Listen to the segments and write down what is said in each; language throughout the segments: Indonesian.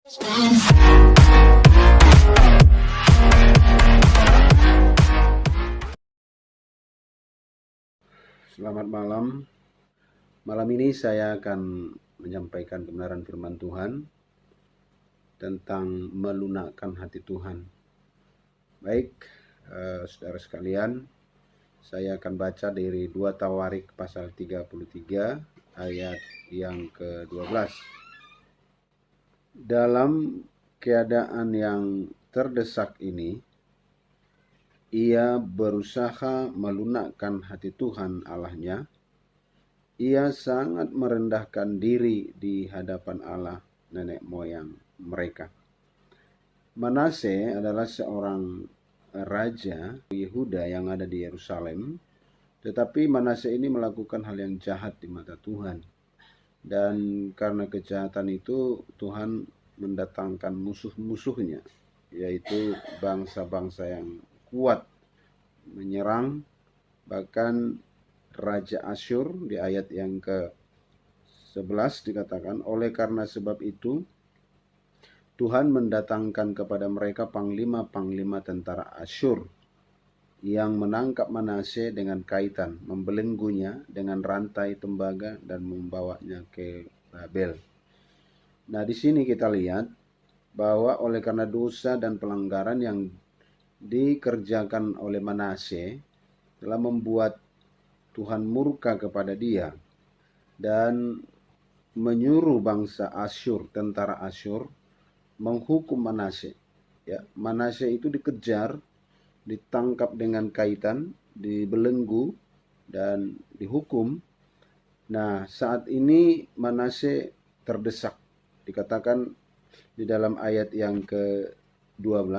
Selamat malam. Malam ini saya akan menyampaikan kebenaran firman Tuhan tentang melunakkan hati Tuhan. Baik, saudara sekalian, saya akan baca dari 2 Tawarik pasal 33 ayat yang ke-12. Dalam keadaan yang terdesak ini, ia berusaha melunakkan hati Tuhan Allahnya. Ia sangat merendahkan diri di hadapan Allah nenek moyang mereka. Manase adalah seorang raja Yehuda yang ada di Yerusalem, tetapi Manase ini melakukan hal yang jahat di mata Tuhan. Dan karena kejahatan itu Tuhan mendatangkan musuh-musuhnya, yaitu bangsa-bangsa yang kuat menyerang. Bahkan Raja Asyur di ayat yang ke-11 dikatakan, oleh karena sebab itu Tuhan mendatangkan kepada mereka panglima-panglima tentara Asyur yang menangkap Manase dengan kaitan, membelenggunya dengan rantai tembaga dan membawanya ke Babel. Nah, di sini kita lihat bahwa oleh karena dosa dan pelanggaran yang dikerjakan oleh Manase telah membuat Tuhan murka kepada dia dan menyuruh bangsa Asyur, tentara Asyur, menghukum Manase. Ya, Manase itu dikejar, ditangkap dengan kaitan, dibelenggu dan dihukum. Nah, saat ini Manase terdesak. Dikatakan di dalam ayat yang ke-12,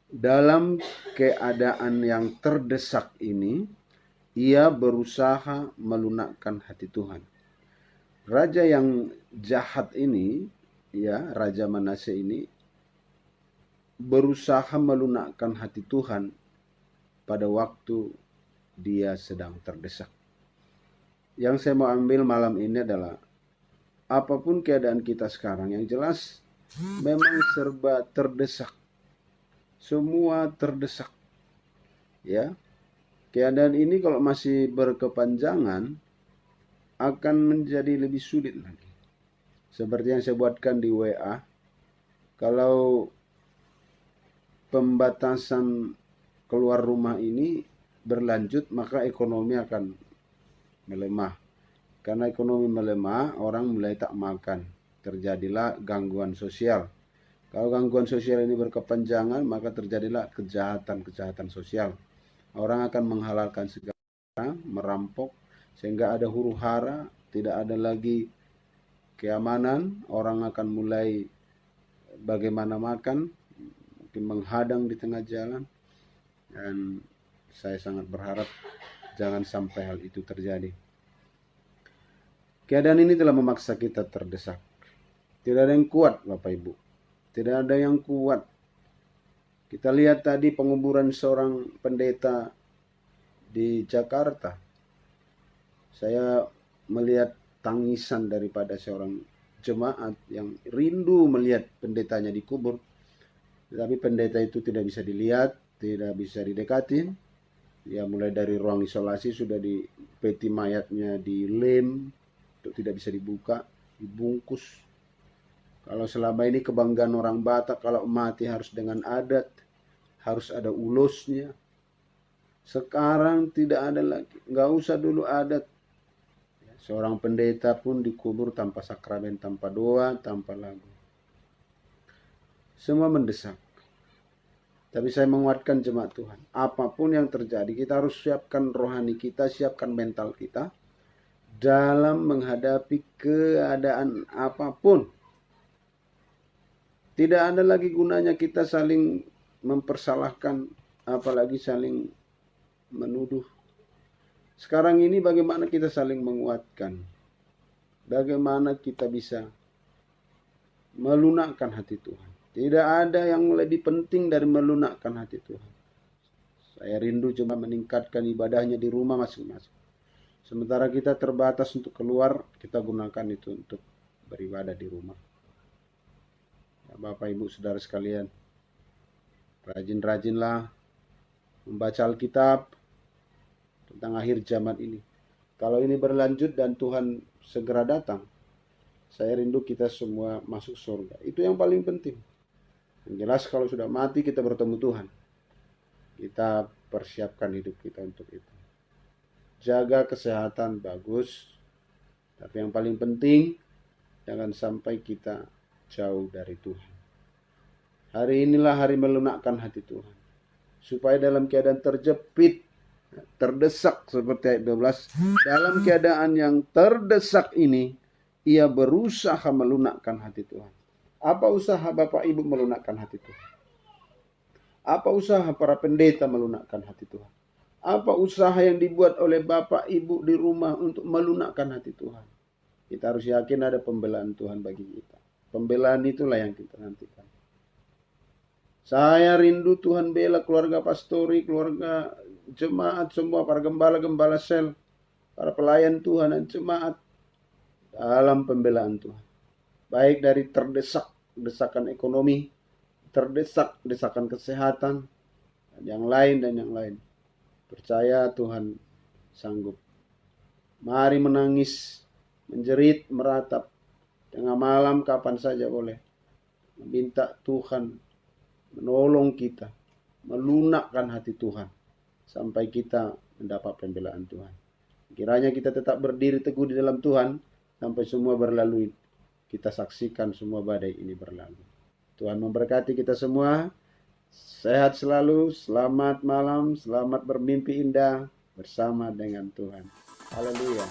dalam keadaan yang terdesak ini, ia berusaha melunakkan hati Tuhan. Raja yang jahat ini, ya, Raja Manase ini berusaha melunakkan hati Tuhan pada waktu dia sedang terdesak. Yang saya mau ambil malam ini adalah apapun keadaan kita sekarang, yang jelas memang serba terdesak. Semua terdesak. Ya. Keadaan ini kalau masih berkepanjangan akan menjadi lebih sulit lagi. Seperti yang saya buatkan di WA, kalau pembatasan keluar rumah ini berlanjut, maka ekonomi akan melemah. Karena ekonomi melemah, orang mulai tak makan. Terjadilah gangguan sosial. Kalau gangguan sosial ini berkepanjangan, maka terjadilah kejahatan-kejahatan sosial. Orang akan menghalalkan segala, merampok, sehingga ada huru-hara, tidak ada lagi keamanan. Orang akan mulai bagaimana makan, mungkin menghadang di tengah jalan. Dan saya sangat berharap jangan sampai hal itu terjadi. Keadaan ini telah memaksa kita terdesak. Tidak ada yang kuat, Bapak Ibu. Tidak ada yang kuat. Kita lihat tadi penguburan seorang pendeta di Jakarta. Saya melihat tangisan daripada seorang jemaat yang rindu melihat pendetanya dikubur. Tetapi pendeta itu tidak bisa dilihat, tidak bisa didekatin. Ya, mulai dari ruang isolasi sudah di peti mayatnya dilem, untuk tidak bisa dibuka, dibungkus. Kalau selama ini kebanggaan orang Batak, kalau mati harus dengan adat, harus ada ulusnya. Sekarang tidak ada lagi, nggak usah dulu adat. Seorang pendeta pun dikubur tanpa sakramen, tanpa doa, tanpa lagu. Semua mendesak. Tapi saya menguatkan jemaat Tuhan, apapun yang terjadi, kita harus siapkan rohani kita, siapkan mental kita dalam menghadapi keadaan apapun. Tidak ada lagi gunanya kita saling mempersalahkan, apalagi saling menuduh. Sekarang ini bagaimana kita saling menguatkan? Bagaimana kita bisa melunakkan hati Tuhan? Tidak ada yang lebih penting dari melunakkan hati Tuhan. Saya rindu cuma meningkatkan ibadahnya di rumah masing-masing. Sementara kita terbatas untuk keluar, kita gunakan itu untuk beribadah di rumah. Bapak Ibu Saudara sekalian, rajin-rajinlah membaca Alkitab tentang akhir zaman ini. Kalau ini berlanjut dan Tuhan segera datang, saya rindu kita semua masuk surga. Itu yang paling penting. Yang jelas kalau sudah mati kita bertemu Tuhan. Kita persiapkan hidup kita untuk itu. Jaga kesehatan bagus. Tapi yang paling penting, jangan sampai kita jauh dari Tuhan. Hari inilah hari melunakkan hati Tuhan. Supaya dalam keadaan terjepit, terdesak seperti ayat 12. Dalam keadaan yang terdesak ini, ia berusaha melunakkan hati Tuhan. Apa usaha Bapak Ibu melunakkan hati Tuhan? Apa usaha para pendeta melunakkan hati Tuhan? Apa usaha yang dibuat oleh Bapak Ibu di rumah untuk melunakkan hati Tuhan? Kita harus yakin ada pembelaan Tuhan bagi kita. Pembelaan itulah yang kita nantikan. Saya rindu Tuhan bela keluarga pastori, keluarga jemaat semua, para gembala-gembala sel, para pelayan Tuhan dan jemaat dalam pembelaan Tuhan. Baik dari desakan ekonomi, desakan kesehatan, dan yang lain. Percaya Tuhan sanggup. Mari menangis, menjerit, meratap. Tengah malam kapan saja boleh. Meminta Tuhan menolong kita, melunakkan hati Tuhan. Sampai kita mendapat pembelaan Tuhan. Kiranya kita tetap berdiri teguh di dalam Tuhan. Sampai semua berlalu. Kita saksikan semua badai ini berlalu. Tuhan memberkati kita semua. Sehat selalu, selamat malam, selamat bermimpi indah bersama dengan Tuhan. Haleluya.